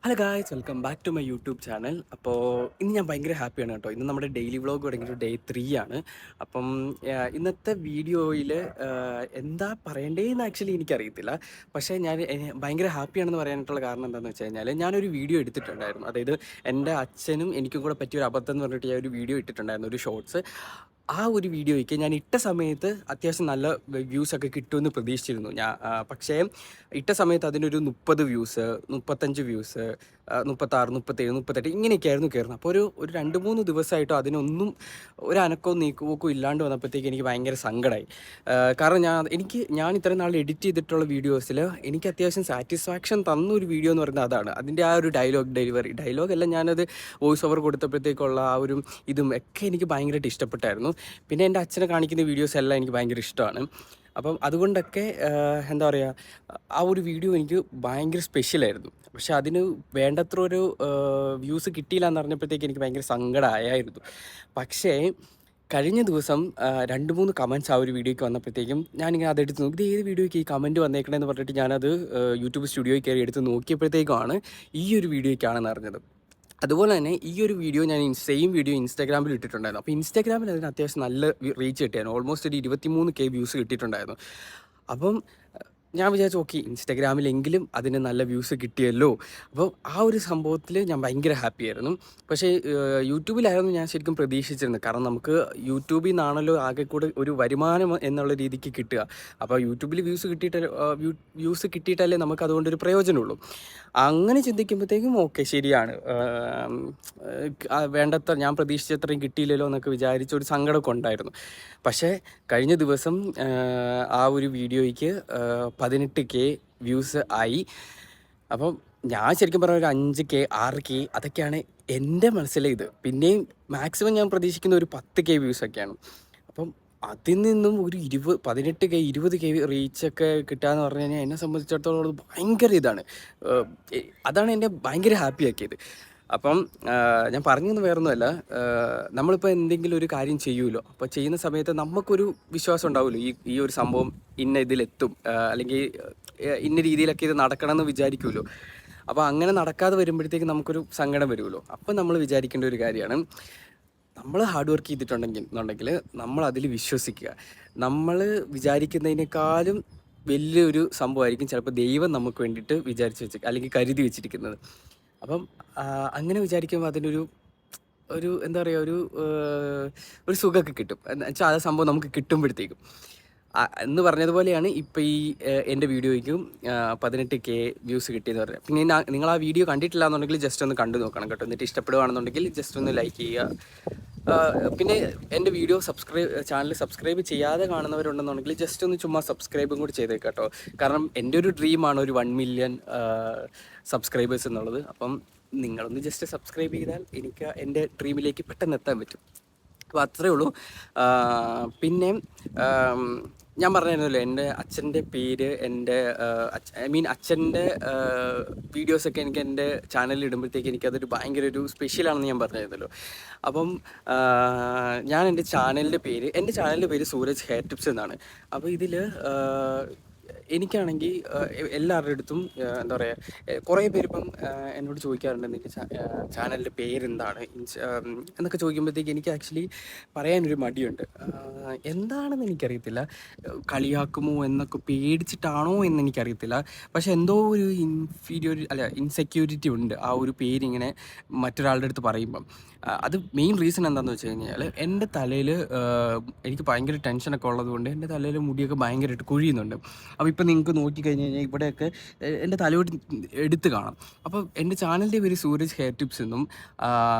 Hello guys, welcome back to my YouTube channel. അപ്പോൾ ഇന്ന് ഞാൻ ഭയങ്കര ഹാപ്പിയാണ് കേട്ടോ. ഇന്ന് നമ്മുടെ ഡെയിലി വ്ളോഗ് തുടങ്ങിയിട്ട് ഡേ 3 ആണ്. അപ്പം ഇന്നത്തെ വീഡിയോയിൽ എന്താ പറയേണ്ടതെന്ന് ആക്ച്വലി എനിക്കറിയത്തില്ല. പക്ഷേ ഞാൻ ഭയങ്കര ഹാപ്പിയാണെന്ന് പറയാനായിട്ടുള്ള കാരണം എന്താണെന്ന് വെച്ച് കഴിഞ്ഞാൽ, ഞാനൊരു വീഡിയോ എടുത്തിട്ടുണ്ടായിരുന്നു. അതായത് എൻ്റെ അച്ഛനും എനിക്കും കൂടെ പറ്റിയൊരു അബദ്ധം എന്ന് പറഞ്ഞിട്ട് ഞാൻ ഒരു വീഡിയോ ഇട്ടിട്ടുണ്ടായിരുന്നു, ഒരു ഷോർട്സ്. ആ ഒരു വീഡിയോയ്ക്ക് ഞാൻ ഇട്ട സമയത്ത് അത്യാവശ്യം നല്ല വ്യൂസൊക്കെ കിട്ടുമെന്ന് പ്രതീക്ഷിച്ചിരുന്നു ഞാൻ. പക്ഷേ ഇട്ട സമയത്ത് അതിനൊരു 30 വ്യൂസ്, 35 വ്യൂസ്, 36, 37, 38 ഇങ്ങനെയൊക്കെയായിരുന്നു കയറുന്നത്. അപ്പോൾ ഒരു ഒരു 2-3 ദിവസമായിട്ടോ അതിനൊന്നും ഒരു അനക്കവും നീക്കുപോക്കും ഇല്ലാണ്ട് വന്നപ്പോഴത്തേക്ക് എനിക്ക് ഭയങ്കര സങ്കടമായി. കാരണം ഞാൻ ഇത്രയും നാൾ എഡിറ്റ് ചെയ്തിട്ടുള്ള വീഡിയോസിൽ എനിക്ക് അത്യാവശ്യം സാറ്റിസ്ഫാക്ഷൻ തന്നൊരു വീഡിയോ എന്ന് പറയുന്നത് അതാണ്. അതിൻ്റെ ആ ഒരു ഡയലോഗല്ല, ഞാനത് വോയിസ് ഓവർ കൊടുത്തപ്പോഴത്തേക്കുള്ള ആ ഒരു ഇതും ഒക്കെ എനിക്ക് ഭയങ്കരമായിട്ട് ഇഷ്ടപ്പെട്ടായിരുന്നു. പിന്നെ എൻ്റെ അച്ഛനെ കാണിക്കുന്ന വീഡിയോസ് എല്ലാം എനിക്ക് ഭയങ്കര ഇഷ്ടമാണ്. അപ്പം അതുകൊണ്ടൊക്കെ എന്താ പറയുക, ആ ഒരു വീഡിയോ എനിക്ക് ഭയങ്കര സ്പെഷ്യലായിരുന്നു. പക്ഷെ അതിന് വേണ്ടത്ര ഒരു വ്യൂസ് കിട്ടിയില്ല എന്ന് പറഞ്ഞപ്പോഴത്തേക്ക് എനിക്ക് ഭയങ്കര സങ്കടമായിരുന്നു. പക്ഷേ കഴിഞ്ഞ ദിവസം 2-3 കമൻറ്റ്സ് ആ ഒരു വീഡിയോയ്ക്ക് വന്നപ്പോഴത്തേക്കും ഞാനിങ്ങനെ അതെടുത്ത് നോക്കി, ഇത് ഏത് വീഡിയോയ്ക്ക് ഈ കമൻറ്റ് വന്നേക്കണമെന്ന് പറഞ്ഞിട്ട് ഞാനത് യൂട്യൂബ് സ്റ്റുഡിയോയിൽ കയറി എടുത്ത് നോക്കിയപ്പോഴത്തേക്കുമാണ് ഈ ഒരു വീഡിയോയ്ക്കാണെന്ന് അറിഞ്ഞത്. അതുപോലെ തന്നെ ഈ ഒരു വീഡിയോ ഞാൻ സെയിം വീഡിയോ ഇൻസ്റ്റാഗ്രാമിൽ ഇട്ടിട്ടുണ്ടായിരുന്നു. അപ്പോൾ ഇൻസ്റ്റാഗ്രാമിൽ അതിന് അത്യാവശ്യം നല്ല റീച്ച് കിട്ടിയായിരുന്നു. ഓൾമോസ്റ്റ് ഒരു 23K വ്യൂസ് കിട്ടിയിട്ടുണ്ടായിരുന്നു. അപ്പം ഞാൻ വിചാരിച്ചു, ഓക്കെ, ഇൻസ്റ്റാഗ്രാമിലെങ്കിലും അതിന് നല്ല വ്യൂസ് കിട്ടിയല്ലോ. അപ്പോൾ ആ ഒരു സംഭവത്തിൽ ഞാൻ ഭയങ്കര ഹാപ്പി ആയിരുന്നു. പക്ഷേ യൂട്യൂബിലായിരുന്നു ഞാൻ ശരിക്കും പ്രതീക്ഷിച്ചിരുന്നത്. കാരണം നമുക്ക് യൂട്യൂബിൽ നിന്നാണല്ലോ ആകെ കൂടെ ഒരു വരുമാനം എന്നുള്ള രീതിക്ക് കിട്ടുക. അപ്പോൾ യൂട്യൂബിൽ വ്യൂസ് കിട്ടിയിട്ടല്ലേ നമുക്ക് അതുകൊണ്ടൊരു പ്രയോജനമുള്ളൂ. അങ്ങനെ ചിന്തിക്കുമ്പോഴത്തേക്കും ഓക്കെ, ശരിയാണ്, വേണ്ടത്ര ഞാൻ പ്രതീക്ഷിച്ചത്രയും കിട്ടിയില്ലല്ലോ എന്നൊക്കെ വിചാരിച്ചൊരു സങ്കടമൊക്കെ ഉണ്ടായിരുന്നു. പക്ഷേ കഴിഞ്ഞ ദിവസം ആ ഒരു വീഡിയോയ്ക്ക് 18K വ്യൂസ് ആയി. അപ്പം ഞാൻ ശരിക്കും പറഞ്ഞ ഒരു 5K 6K അതൊക്കെയാണ് എൻ്റെ മനസ്സിലെ ഇത്. പിന്നെയും മാക്സിമം ഞാൻ പ്രതീക്ഷിക്കുന്ന ഒരു 10K വ്യൂസൊക്കെയാണ്. അപ്പം അതിൽ നിന്നും ഒരു 18K 20K റീച്ചൊക്കെ കിട്ടുകയെന്ന് പറഞ്ഞു കഴിഞ്ഞാൽ എന്നെ സംബന്ധിച്ചിടത്തോളം അത് ഭയങ്കര ഇതാണ്. അതാണ് എന്നെ ഭയങ്കര ഹാപ്പിയാക്കിയത്. അപ്പം ഞാൻ പറഞ്ഞൊന്നും വേറൊന്നുമല്ല, നമ്മളിപ്പോൾ എന്തെങ്കിലും ഒരു കാര്യം ചെയ്യുമല്ലോ, അപ്പോൾ ചെയ്യുന്ന സമയത്ത് നമുക്കൊരു വിശ്വാസം ഉണ്ടാവുമല്ലോ, ഈ ഒരു സംഭവം ഇന്ന ഇതിലെത്തും, അല്ലെങ്കിൽ ഇന്ന രീതിയിലൊക്കെ ഇത് നടക്കണമെന്ന് വിചാരിക്കുമല്ലോ. അപ്പോൾ അങ്ങനെ നടക്കാതെ വരുമ്പോഴത്തേക്ക് നമുക്കൊരു സങ്കടം വരുമല്ലോ. അപ്പം നമ്മൾ വിചാരിക്കേണ്ട ഒരു കാര്യമാണ്, നമ്മൾ ഹാർഡ് വർക്ക് ചെയ്തിട്ടുണ്ടെങ്കിൽ നമ്മൾ അതിൽ വിശ്വസിക്കുക. നമ്മൾ വിചാരിക്കുന്നതിനേക്കാളും വലിയൊരു സംഭവമായിരിക്കും ചിലപ്പോൾ ദൈവം നമുക്ക് വേണ്ടിയിട്ട് വിചാരിച്ച് അല്ലെങ്കിൽ കരുതി വെച്ചിരിക്കുന്നത്. അപ്പം അങ്ങനെ വിചാരിക്കുമ്പോൾ അതിനൊരു ഒരു എന്താ പറയുക, ഒരു സുഖമൊക്കെ കിട്ടും. എന്ന് വെച്ചാൽ ആ സംഭവം നമുക്ക് കിട്ടുമ്പോഴത്തേക്കും എന്ന് പറഞ്ഞതുപോലെയാണ് ഇപ്പോൾ ഈ എൻ്റെ വീഡിയോയ്ക്കും 18K വ്യൂസ് കിട്ടിയെന്ന് പറഞ്ഞത്. പിന്നെ നിങ്ങൾ ആ വീഡിയോ കണ്ടിട്ടില്ല എന്നുണ്ടെങ്കിൽ ജസ്റ്റ് ഒന്ന് കണ്ടു നോക്കണം കേട്ടോ. എന്നിട്ട് ഇഷ്ടപ്പെടുകയാണെന്നുണ്ടെങ്കിൽ ജസ്റ്റ് ഒന്ന് ലൈക്ക് ചെയ്യുക. പിന്നെ എൻ്റെ ചാനൽ സബ്സ്ക്രൈബ് ചെയ്യാതെ കാണുന്നവരുണ്ടെന്നുണ്ടെങ്കിൽ ജസ്റ്റ് ഒന്ന് ചുമ്മാ സബ്സ്ക്രൈബും കൂടി ചെയ്തേക്കാം കേട്ടോ. കാരണം എൻ്റെ ഒരു ഡ്രീമാണ് ഒരു 1 മില്യൺ സബ്സ്ക്രൈബേഴ്സ് എന്നുള്ളത്. അപ്പം നിങ്ങളൊന്ന് ജസ്റ്റ് സബ്സ്ക്രൈബ് ചെയ്താൽ എനിക്ക് എൻ്റെ ഡ്രീമിലേക്ക് പെട്ടെന്ന് എത്താൻ പറ്റും. അപ്പോൾ അത്രയേ ഉള്ളൂ. പിന്നെ ഞാൻ പറഞ്ഞിരുന്നല്ലോ, എൻ്റെ അച്ഛൻ്റെ പേര് അച്ഛൻ്റെ വീഡിയോസൊക്കെ എനിക്ക് എൻ്റെ ചാനലിൽ ഇടുമ്പോഴത്തേക്ക് എനിക്കതൊരു ഭയങ്കര ഒരു സ്പെഷ്യലാണെന്ന് ഞാൻ പറഞ്ഞിരുന്നല്ലോ. അപ്പം എൻ്റെ ചാനലിൻ്റെ പേര് സൂരജ് ഹെയർ ടിപ്സ് എന്നാണ്. അപ്പോൾ ഇതിൽ എനിക്കാണെങ്കിൽ എല്ലാവരുടെ അടുത്തും എന്താ പറയുക, കുറേ പേരിപ്പം എന്നോട് ചോദിക്കാറുണ്ട്, നിൻ്റെ ചാനലിൻ്റെ പേരെന്താണ് എന്നൊക്കെ ചോദിക്കുമ്പോഴത്തേക്ക് എനിക്ക് ആക്ച്വലി പറയാനൊരു മടിയുണ്ട്. എന്താണെന്ന് എനിക്കറിയത്തില്ല, കളിയാക്കുമോ എന്നൊക്കെ പേടിച്ചിട്ടാണോ എന്ന് എനിക്കറിയത്തില്ല. പക്ഷെ എന്തോ ഒരു ഇൻസെക്യൂരിറ്റി ഉണ്ട് ആ ഒരു പേരിങ്ങനെ മറ്റൊരാളുടെ അടുത്ത് പറയുമ്പം. അത് മെയിൻ റീസൺ എന്താണെന്ന് വെച്ച് കഴിഞ്ഞാൽ, എൻ്റെ തലയിൽ എനിക്ക് ഭയങ്കര ടെൻഷനൊക്കെ ഉള്ളതുകൊണ്ട് എൻ്റെ തലയിൽ മുടിയൊക്കെ ഭയങ്കരമായിട്ട് കുഴിയുന്നുണ്ട്. അപ്പോൾ ഇപ്പം നിങ്ങൾക്ക് നോക്കിക്കഴിഞ്ഞ് കഴിഞ്ഞാൽ ഇവിടെയൊക്കെ എൻ്റെ തലയോട് എടുത്ത് കാണാം. അപ്പോൾ എൻ്റെ ചാനലിൻ്റെ പേര് സൂരജ് ഹെയർ ടിപ്സ് എന്നും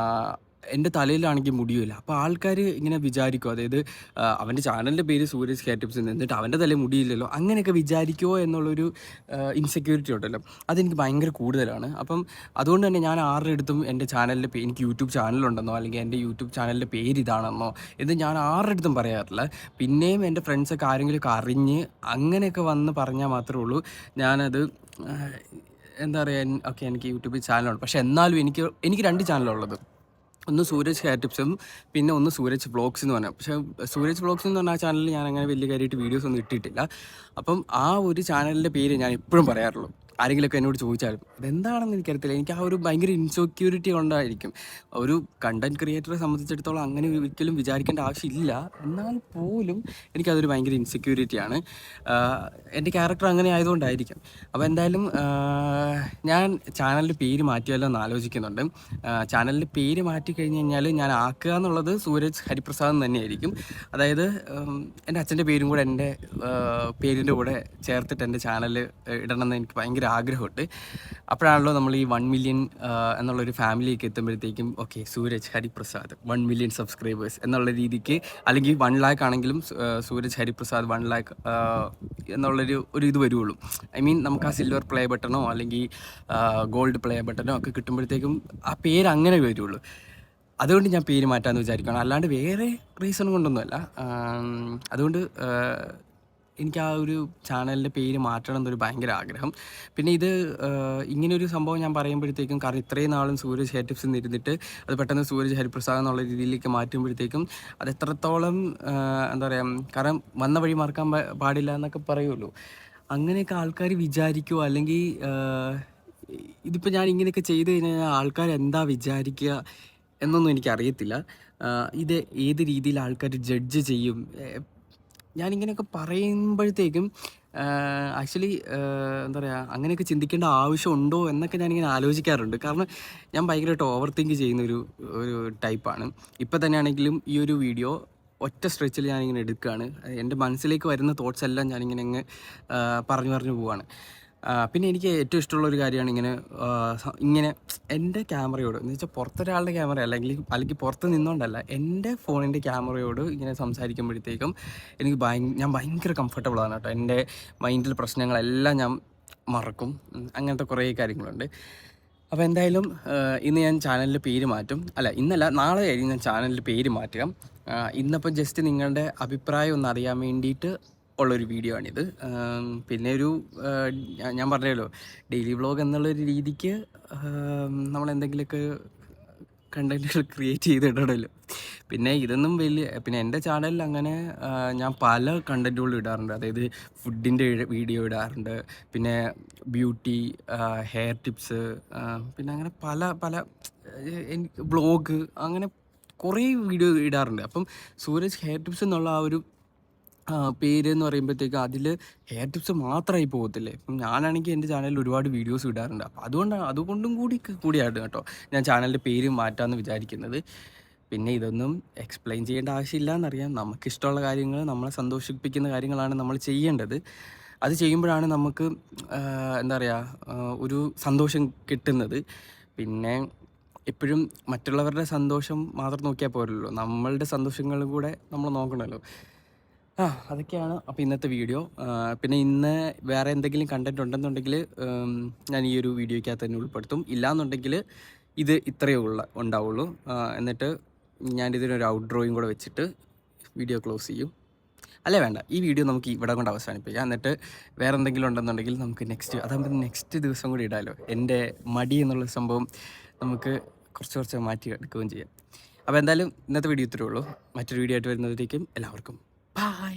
എൻ്റെ തലയിലാണെങ്കിൽ മുടിയുമില്ല. അപ്പോൾ ആൾക്കാർ ഇങ്ങനെ വിചാരിക്കും, അതായത് അവൻ്റെ ചാനലിൻ്റെ പേര് സൂരജ് ഹെയർ ടിപ്സ് എന്ന്, എന്നിട്ട് അവൻ്റെ തലയിൽ മുടിയില്ലല്ലോ, അങ്ങനെയൊക്കെ വിചാരിക്കുമോ എന്നുള്ളൊരു ഇൻസെക്യൂരിറ്റി ഉണ്ടല്ലോ, അതെനിക്ക് ഭയങ്കര കൂടുതലാണ്. അപ്പം അതുകൊണ്ട് തന്നെ ഞാൻ ആരുടെ അടുത്തും എൻ്റെ ചാനലിൻ്റെ എനിക്ക് യൂട്യൂബ് ചാനലുണ്ടെന്നോ അല്ലെങ്കിൽ എൻ്റെ യൂട്യൂബ് ചാനലിൻ്റെ പേര് ഇതാണെന്നോ ഇത് ഞാൻ ആരുടെ അടുത്തും പറയാറില്ല. പിന്നെയും എൻ്റെ ഫ്രണ്ട്സൊക്കെ ആരെങ്കിലുമൊക്കെ അറിഞ്ഞ് അങ്ങനെയൊക്കെ വന്ന് പറഞ്ഞാൽ മാത്രമേ ഉള്ളൂ ഞാനത് എന്താ പറയുക, ഓക്കെ എനിക്ക് യൂട്യൂബിൽ ചാനലുണ്ട്. പക്ഷേ എന്നാലും എനിക്ക് 2 ചാനലുള്ളത്. ഒന്ന് സൂരജ് ഹെയർ ടിപ്സും പിന്നെ ഒന്ന് സൂരജ് വ്ളോഗ്സ് എന്ന് പറഞ്ഞാൽ. പക്ഷേ സൂരജ് വ്ളോഗ്സ് എന്ന് പറഞ്ഞ ആ ചാനലിൽ ഞാൻ അങ്ങനെ വലിയ കാര്യമായിട്ട് വീഡിയോസ് ഒന്നും ഇട്ടിട്ടില്ല. അപ്പം ആ ഒരു ചാനലിൻ്റെ പേര് ഞാൻ എപ്പോഴും പറയാറുള്ളൂ. ആരെങ്കിലുമൊക്കെ എന്നോട് ചോദിച്ചാലും ഇതെന്താണെന്ന് എനിക്കറിയത്തില്ല. എനിക്ക് ആ ഒരു ഭയങ്കര ഇൻസെക്യൂരിറ്റി കൊണ്ടായിരിക്കും. ഒരു കണ്ടൻറ് ക്രിയേറ്ററെ സംബന്ധിച്ചിടത്തോളം അങ്ങനെ ഒരിക്കലും വിചാരിക്കേണ്ട ആവശ്യമില്ല. എന്നാൽ പോലും എനിക്കതൊരു ഭയങ്കര ഇൻസെക്യൂരിറ്റിയാണ്. എൻ്റെ ക്യാരക്ടർ അങ്ങനെ ആയതുകൊണ്ടായിരിക്കും. അപ്പോൾ എന്തായാലും ഞാൻ ചാനലിൻ്റെ പേര് മാറ്റിയാലോ എന്ന് ആലോചിക്കുന്നുണ്ട്. ചാനലിൻ്റെ പേര് മാറ്റി കഴിഞ്ഞ് കഴിഞ്ഞാൽ ഞാൻ ആക്കുക എന്നുള്ളത് സൂരജ് ഹരിപ്രസാദ് എന്ന് തന്നെയായിരിക്കും. അതായത് എൻ്റെ അച്ഛൻ്റെ പേരും കൂടെ എൻ്റെ പേരിൻ്റെ കൂടെ ചേർത്തിട്ട് എൻ്റെ ചാനൽ ഇടണമെന്ന് എനിക്ക് ഭയങ്കര ആഗ്രഹമുണ്ട്. അപ്പോഴാണല്ലോ നമ്മൾ ഈ 1 മില്യൺ എന്നുള്ളൊരു ഫാമിലിയൊക്കെ എത്തുമ്പോഴത്തേക്കും okay Sooraj Hariprasad 1 million subscribers എന്നുള്ള രീതിക്ക്, അല്ലെങ്കിൽ 1 ലാക്ക് ആണെങ്കിലും സൂരജ് ഹരിപ്രസാദ് 1 ലാക്ക് എന്നുള്ളൊരു ഇത് വരുള്ളൂ. ഐ മീൻ നമുക്ക് ആ സിൽവർ പ്ലേ ബട്ടണോ അല്ലെങ്കിൽ ഗോൾഡ് പ്ലേ ബട്ടണോ ഒക്കെ കിട്ടുമ്പോഴത്തേക്കും ആ പേര് അങ്ങനെ വരുള്ളൂ. അതുകൊണ്ട് ഞാൻ പേര് മാറ്റാമെന്ന് വിചാരിക്കണം, അല്ലാണ്ട് വേറെ റീസൺ കൊണ്ടൊന്നുമല്ല. അതുകൊണ്ട് എനിക്ക് ആ ഒരു ചാനലിൻ്റെ പേര് മാറ്റണം എന്നൊരു ഭയങ്കര ആഗ്രഹം. പിന്നെ ഇത് ഇങ്ങനൊരു സംഭവം ഞാൻ പറയുമ്പോഴത്തേക്കും, കാരണം ഇത്രയും നാളും സൂരജ് ഹെയർ ടിപ്സ് ഇരുന്നിട്ട് അത് പെട്ടെന്ന് സൂരജ് ഹരിപ്രസാദ് എന്നുള്ള രീതിയിലേക്ക് മാറ്റുമ്പോഴത്തേക്കും അത് എത്രത്തോളം എന്താ പറയുക, കാരണം വന്ന വഴി മറക്കാൻ പാടില്ല എന്നൊക്കെ പറയുമല്ലോ. അങ്ങനെയൊക്കെ ആൾക്കാർ വിചാരിക്കുമോ, അല്ലെങ്കിൽ ഇതിപ്പോൾ ഞാൻ ഇങ്ങനെയൊക്കെ ചെയ്ത് കഴിഞ്ഞാൽ ആൾക്കാർ എന്താ വിചാരിക്കുക എന്നൊന്നും എനിക്കറിയത്തില്ല. ഇത് ഏത് രീതിയിൽ ആൾക്കാർ ജഡ്ജ് ചെയ്യും. ഞാനിങ്ങനെയൊക്കെ പറയുമ്പോഴത്തേക്കും ആക്ച്വലി എന്താ പറയുക, അങ്ങനെയൊക്കെ ചിന്തിക്കേണ്ട ആവശ്യമുണ്ടോ എന്നൊക്കെ ഞാനിങ്ങനെ ആലോചിക്കാറുണ്ട്. കാരണം ഞാൻ ഭയങ്കരമായിട്ട് ഓവർ തിങ്ക് ചെയ്യുന്നൊരു ടൈപ്പാണ്. ഇപ്പം തന്നെയാണെങ്കിലും ഈ ഒരു വീഡിയോ ഒറ്റ സ്ട്രെച്ചിൽ ഞാനിങ്ങനെ എടുക്കുകയാണ്. എൻ്റെ മനസ്സിലേക്ക് വരുന്ന തോട്ട്സ് എല്ലാം ഞാനിങ്ങനെ അങ്ങ് പറഞ്ഞു പോവാണ്. പിന്നെ എനിക്ക് ഏറ്റവും ഇഷ്ടമുള്ളൊരു കാര്യമാണ് ഇങ്ങനെ എൻ്റെ ക്യാമറയോട്, എന്ന് വെച്ചാൽ പുറത്തൊരാളുടെ ക്യാമറ അല്ലെങ്കിൽ പുറത്ത് നിന്നുകൊണ്ടല്ല, എൻ്റെ ഫോണിൻ്റെ ക്യാമറയോട് ഇങ്ങനെ സംസാരിക്കുമ്പോഴത്തേക്കും എനിക്ക് ഞാൻ ഭയങ്കര കംഫർട്ടബിളാണ് കേട്ടോ. എൻ്റെ മൈൻഡിൽ പ്രശ്നങ്ങളെല്ലാം ഞാൻ മറക്കും. അങ്ങനത്തെ കുറേ കാര്യങ്ങളുണ്ട്. അപ്പോൾ എന്തായാലും ഇന്ന് ഞാൻ ചാനലിൻ്റെ പേര് മാറ്റും. ഇന്നല്ല, നാളെ ആയിരിക്കും ഞാൻ ചാനലിൻ്റെ പേര് മാറ്റുക. ഇന്നിപ്പം ജസ്റ്റ് നിങ്ങളുടെ അഭിപ്രായം ഒന്ന് അറിയാൻ വേണ്ടിയിട്ട് ഉള്ളൊരു വീഡിയോ ആണിത്. പിന്നെ ഞാൻ പറഞ്ഞല്ലോ, ഡെയിലി വ്ളോഗ് എന്നുള്ളൊരു രീതിക്ക് നമ്മളെന്തെങ്കിലുമൊക്കെ കണ്ടൻറ്റുകൾ ക്രിയേറ്റ് ചെയ്തിടണമല്ലോ. പിന്നെ ഇതൊന്നും പിന്നെ എൻ്റെ ചാനലിൽ അങ്ങനെ ഞാൻ പല കണ്ടൻറ്റുകളും ഇടാറുണ്ട്. അതായത് ഫുഡിൻ്റെ വീഡിയോ ഇടാറുണ്ട്, പിന്നെ ബ്യൂട്ടി, ഹെയർ ടിപ്സ്, പിന്നെ അങ്ങനെ പല വ്ളോഗ്, അങ്ങനെ കുറേ വീഡിയോ ഇടാറുണ്ട്. അപ്പം സൂരജ് ഹെയർ ടിപ്സ് എന്നുള്ള ആ ഒരു പേര് എന്ന് പറയുമ്പോഴത്തേക്ക് അതിൽ ഹെയർ ടിപ്സ് മാത്രമായി പോകത്തില്ലേ. ഇപ്പം ഞാനാണെങ്കിൽ എൻ്റെ ചാനലിൽ ഒരുപാട് വീഡിയോസ് ഇടാറുണ്ട്. അപ്പോൾ അതുകൊണ്ടും കൂടിയാണ് കേട്ടോ ഞാൻ ചാനലിൻ്റെ പേര് മാറ്റാമെന്ന് വിചാരിക്കുന്നത്. പിന്നെ ഇതൊന്നും എക്സ്പ്ലെയിൻ ചെയ്യേണ്ട ആവശ്യമില്ല എന്നറിയാം. നമുക്കിഷ്ടമുള്ള കാര്യങ്ങൾ, നമ്മളെ സന്തോഷിപ്പിക്കുന്ന കാര്യങ്ങളാണ് നമ്മൾ ചെയ്യേണ്ടത്. അത് ചെയ്യുമ്പോഴാണ് നമുക്ക് എന്താ പറയുക, ഒരു സന്തോഷം കിട്ടുന്നത്. പിന്നെ എപ്പോഴും മറ്റുള്ളവരുടെ സന്തോഷം മാത്രം നോക്കിയാൽ പോരല്ലോ, നമ്മളുടെ സന്തോഷങ്ങളും കൂടെ നമ്മൾ നോക്കണമല്ലോ. അതൊക്കെയാണ് അപ്പോൾ ഇന്നത്തെ വീഡിയോ. പിന്നെ ഇന്ന് വേറെ എന്തെങ്കിലും കണ്ടൻറ് ഉണ്ടെന്നുണ്ടെങ്കിൽ ഞാൻ ഈ ഒരു വീഡിയോയ്ക്കകത്ത് തന്നെ ഉൾപ്പെടുത്തും. ഇല്ലയെന്നുണ്ടെങ്കിൽ ഇത് ഇത്രയേ ഉണ്ടാവുള്ളൂ. എന്നിട്ട് ഞാനിതിനൊരു ഔട്ട് ഡ്രോയും കൂടെ വെച്ചിട്ട് വീഡിയോ ക്ലോസ് ചെയ്യും. വേണ്ട, ഈ വീഡിയോ നമുക്ക് ഇവിടെ കൊണ്ട് അവസാനിപ്പിക്കാം. എന്നിട്ട് വേറെ എന്തെങ്കിലും ഉണ്ടെന്നുണ്ടെങ്കിൽ നമുക്ക് നെക്സ്റ്റ് ദിവസം കൂടി ഇടാമല്ലോ. എൻ്റെ മടി എന്നുള്ള സംഭവം നമുക്ക് കുറച്ച് മാറ്റി എടുക്കുകയും ചെയ്യാം. അപ്പോൾ എന്തായാലും ഇന്നത്തെ വീഡിയോ ഇത്രയേ ഉള്ളൂ. മറ്റൊരു വീഡിയോ ആയിട്ട് വരുന്നതിലേക്കും എല്ലാവർക്കും ബൈ.